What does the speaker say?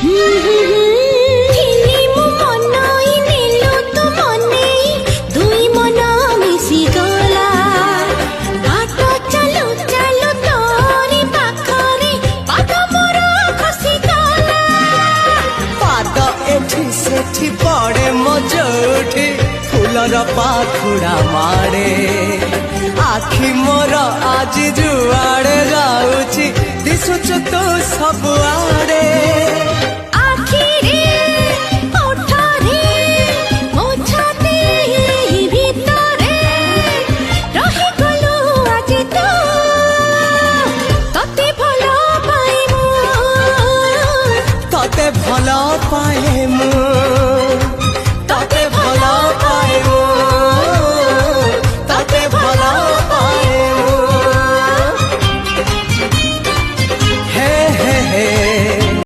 ଥିଲି ମୁଁ ମନଇ ନେଲୁ ତୁ ମନେଇ ଦୁଇ ମନ ମିଶିଗଲା ବାଟ ଚାଲୁ ଚାଲୁ ତୋରି ପାଖରେ ପାଦ ମୋର ଖସିଗଲା ପାଦ ଏଠି ସେଠି ପଡେ ମୋ ଯୋଉଠି ଫୁଲର ପାଖୁଡା ମାଡେ ଆଖି ମୋର ଆଜି ଯୁଆଡେ ଯାଉଛି ଦିଶୁଛୁ ତୁ ସବୁଆଡେ ଆଖିରେ ଓଠରେ ମୋ ଛାତି ଭିତରେ ରହିଗଲୁ ଆଜି ତୁ ତତେ ଭଲ ପାଏ ମୁଁ ତତେ ଭଲ ପାଏ ମୁଁ